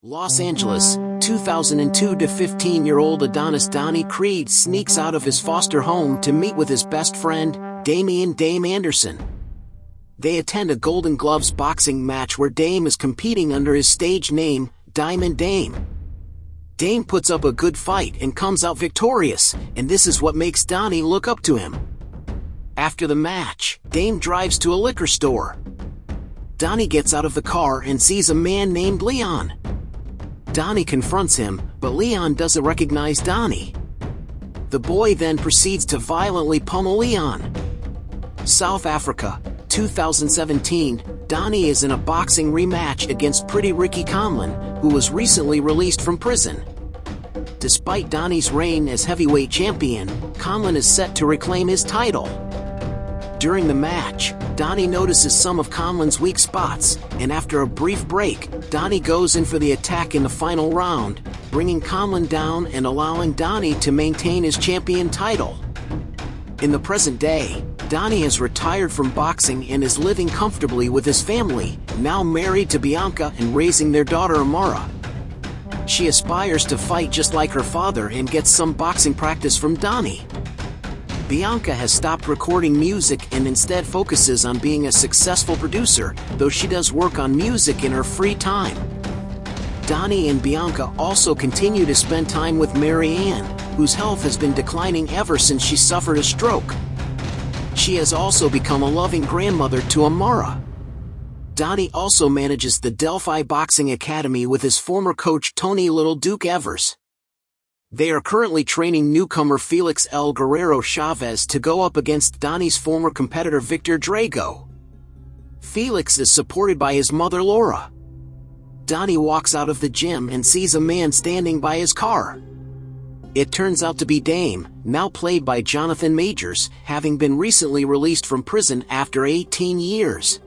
Los Angeles, 2002 to 15-year-old Adonis Donnie Creed sneaks out of his foster home to meet with his best friend, Damian Dame Anderson. They attend a Golden Gloves boxing match where Dame is competing under his stage name, Damian Dame. Dame puts up a good fight and comes out victorious, and this is what makes Donnie look up to him. After the match, Dame drives to a liquor store. Donnie gets out of the car and sees a man named Leon. Donnie confronts him, but Leon doesn't recognize Donnie. The boy then proceeds to violently pummel Leon. South Africa, 2017, Donnie is in a boxing rematch against Pretty Ricky Conlin, who was recently released from prison. Despite Donnie's reign as heavyweight champion, Colin is set to reclaim his title. During the match, Donnie notices some of Colin's weak spots, and after a brief break, Donnie goes in for the attack in the final round, bringing Colin down and allowing Donnie to maintain his champion title. In the present day, Donnie has retired from boxing and is living comfortably with his family, now married to Bianca and raising their daughter Amara. She aspires to fight just like her father and gets some boxing practice from Donnie. Bianca has stopped recording music and instead focuses on being a successful producer, though she does work on music in her free time. Donnie and Bianca also continue to spend time with Marianne, whose health has been declining ever since she suffered a stroke. She has also become a loving grandmother to Amara. Donnie also manages the Delphi Boxing Academy with his former coach Tony "Little Duke" Evers. They are currently training newcomer Felix L Guerrero Chavez to go up against Donnie's former competitor Victor Drago. Felix is supported by his mother Laura. Donnie walks out of the gym and sees a man standing by his car. It turns out to be Dame, now played by Jonathan Majors, having been recently released from prison after 18 years.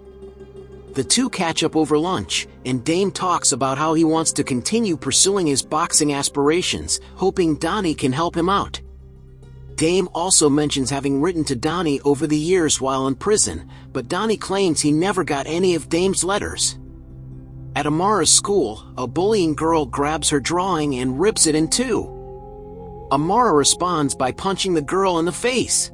The two catch up over lunch, and Dame talks about how he wants to continue pursuing his boxing aspirations, hoping Donnie can help him out. Dame also mentions having written to Donnie over the years while in prison, but Donnie claims he never got any of Dame's letters. At Amara's school, a bullying girl grabs her drawing and rips it in two. Amara responds by punching the girl in the face.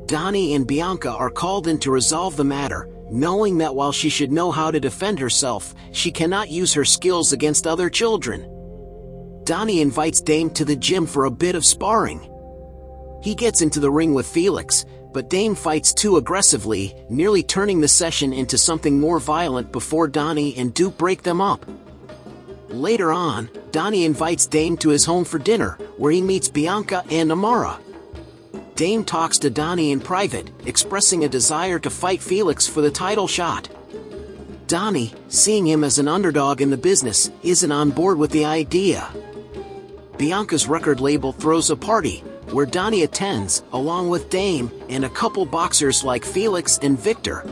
Donnie and Bianca are called in to resolve the matter, knowing that while she should know how to defend herself, she cannot use her skills against other children. Donnie invites Dame to the gym for a bit of sparring. He gets into the ring with Felix, but Dame fights too aggressively, nearly turning the session into something more violent before Donnie and Duke break them up. Later on, Donnie invites Dame to his home for dinner, where he meets Bianca and Amara. Dame talks to Donnie in private, expressing a desire to fight Felix for the title shot. Donnie, seeing him as an underdog in the business, isn't on board with the idea. Bianca's record label throws a party, where Donnie attends, along with Dame and a couple boxers like Felix and Victor.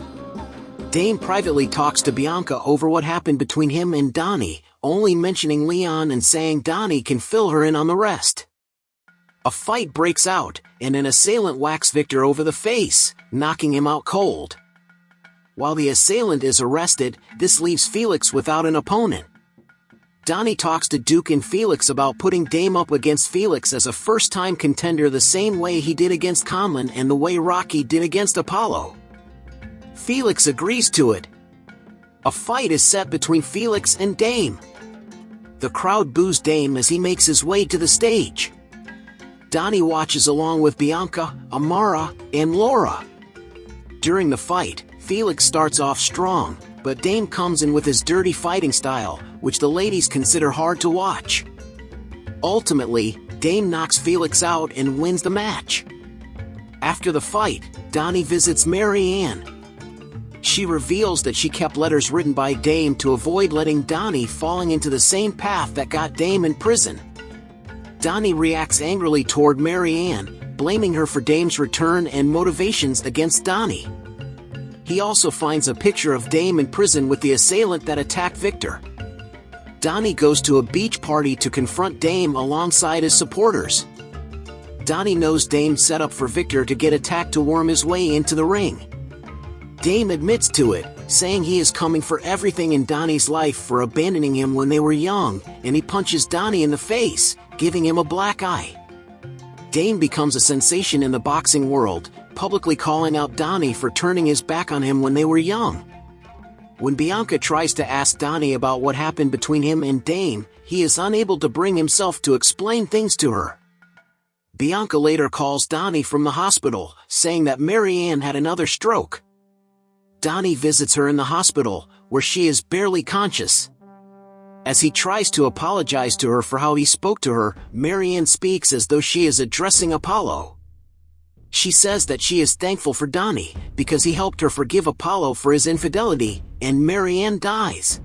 Dame privately talks to Bianca over what happened between him and Donnie, only mentioning Leon and saying Donnie can fill her in on the rest. A fight breaks out, and an assailant whacks Victor over the face, knocking him out cold. While the assailant is arrested, this leaves Felix without an opponent. Donnie talks to Duke and Felix about putting Dame up against Felix as a first-time contender the same way he did against Conlin and the way Rocky did against Apollo. Felix agrees to it. A fight is set between Felix and Dame. The crowd boos Dame as he makes his way to the stage. Donnie watches along with Bianca, Amara, and Laura. During the fight, Felix starts off strong, but Dame comes in with his dirty fighting style, which the ladies consider hard to watch. Ultimately, Dame knocks Felix out and wins the match. After the fight, Donnie visits Marianne. She reveals that she kept letters written by Dame to avoid letting Donnie falling into the same path that got Dame in prison. Donnie reacts angrily toward Marianne, blaming her for Dame's return and motivations against Donnie. He also finds a picture of Dame in prison with the assailant that attacked Victor. Donnie goes to a beach party to confront Dame alongside his supporters. Donnie knows Dame set up for Victor to get attacked to worm his way into the ring. Dame admits to it, saying he is coming for everything in Donnie's life for abandoning him when they were young, and he punches Donnie in the face, giving him a black eye. Dame becomes a sensation in the boxing world, publicly calling out Donnie for turning his back on him when they were young. When Bianca tries to ask Donnie about what happened between him and Dame, he is unable to bring himself to explain things to her. Bianca later calls Donnie from the hospital, saying that Marianne had another stroke. Donnie visits her in the hospital, where she is barely conscious. As he tries to apologize to her for how he spoke to her, Marianne speaks as though she is addressing Apollo. She says that she is thankful for Donnie, because he helped her forgive Apollo for his infidelity, and Marianne dies.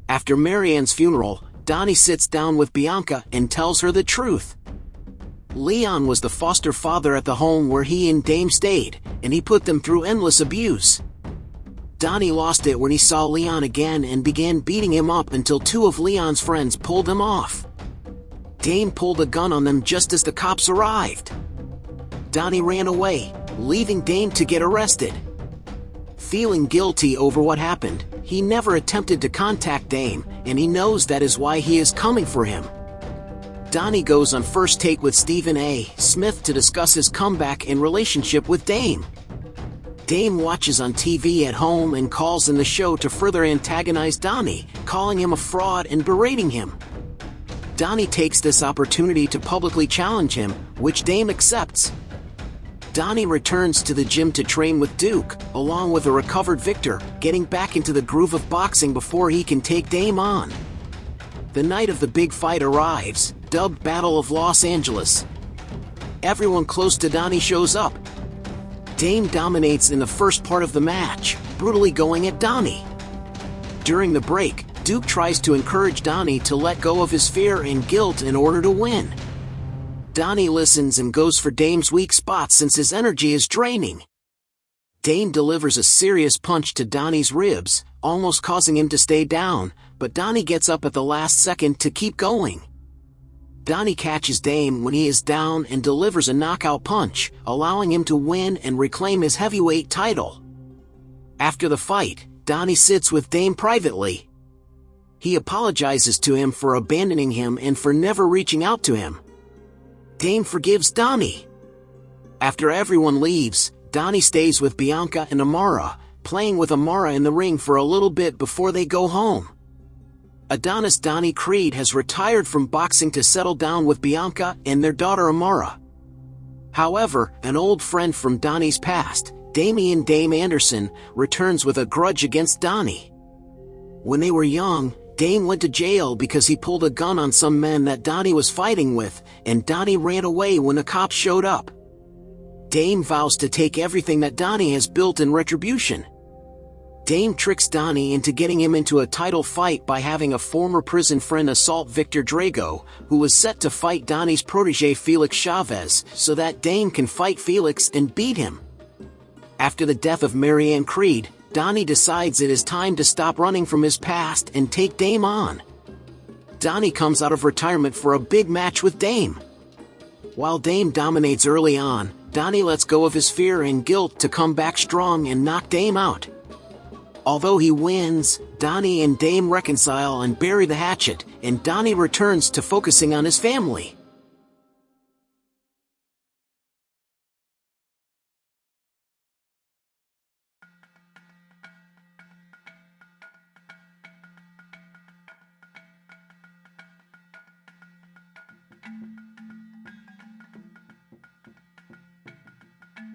After Marianne's funeral, Donnie sits down with Bianca and tells her the truth. Leon was the foster father at the home where he and Dame stayed, and he put them through endless abuse. Donnie lost it when he saw Leon again and began beating him up until two of Leon's friends pulled him off. Dame pulled a gun on them just as the cops arrived. Donnie ran away, leaving Dame to get arrested. Feeling guilty over what happened, he never attempted to contact Dame, and he knows that is why he is coming for him. Donnie goes on First Take with Stephen A. Smith to discuss his comeback and relationship with Dame. Dame watches on TV at home and calls in the show to further antagonize Donnie, calling him a fraud and berating him. Donnie takes this opportunity to publicly challenge him, which Dame accepts. Donnie returns to the gym to train with Duke, along with a recovered Victor, getting back into the groove of boxing before he can take Dame on. The night of the big fight arrives, dubbed Battle of Los Angeles. Everyone close to Donnie shows up. Dame dominates in the first part of the match, brutally going at Donnie. During the break, Duke tries to encourage Donnie to let go of his fear and guilt in order to win. Donnie listens and goes for Dame's weak spot since his energy is draining. Dame delivers a serious punch to Donnie's ribs, almost causing him to stay down, but Donnie gets up at the last second to keep going. Donnie catches Dame when he is down and delivers a knockout punch, allowing him to win and reclaim his heavyweight title. After the fight, Donnie sits with Dame privately. He apologizes to him for abandoning him and for never reaching out to him. Dame forgives Donnie. After everyone leaves, Donnie stays with Bianca and Amara, playing with Amara in the ring for a little bit before they go home. Adonis Donnie Creed has retired from boxing to settle down with Bianca and their daughter Amara. However, an old friend from Donnie's past, Damian Dame Anderson, returns with a grudge against Donnie. When they were young, Dame went to jail because he pulled a gun on some men that Donnie was fighting with, and Donnie ran away when the cops showed up. Dame vows to take everything that Donnie has built in retribution. Dame tricks Donnie into getting him into a title fight by having a former prison friend assault Victor Drago, who was set to fight Donnie's protege Felix Chavez, so that Dame can fight Felix and beat him. After the death of Marianne Creed, Donnie decides it is time to stop running from his past and take Dame on. Donnie comes out of retirement for a big match with Dame. While Dame dominates early on, Donnie lets go of his fear and guilt to come back strong and knock Dame out. Although he wins, Donnie and Dame reconcile and bury the hatchet, and Donnie returns to focusing on his family.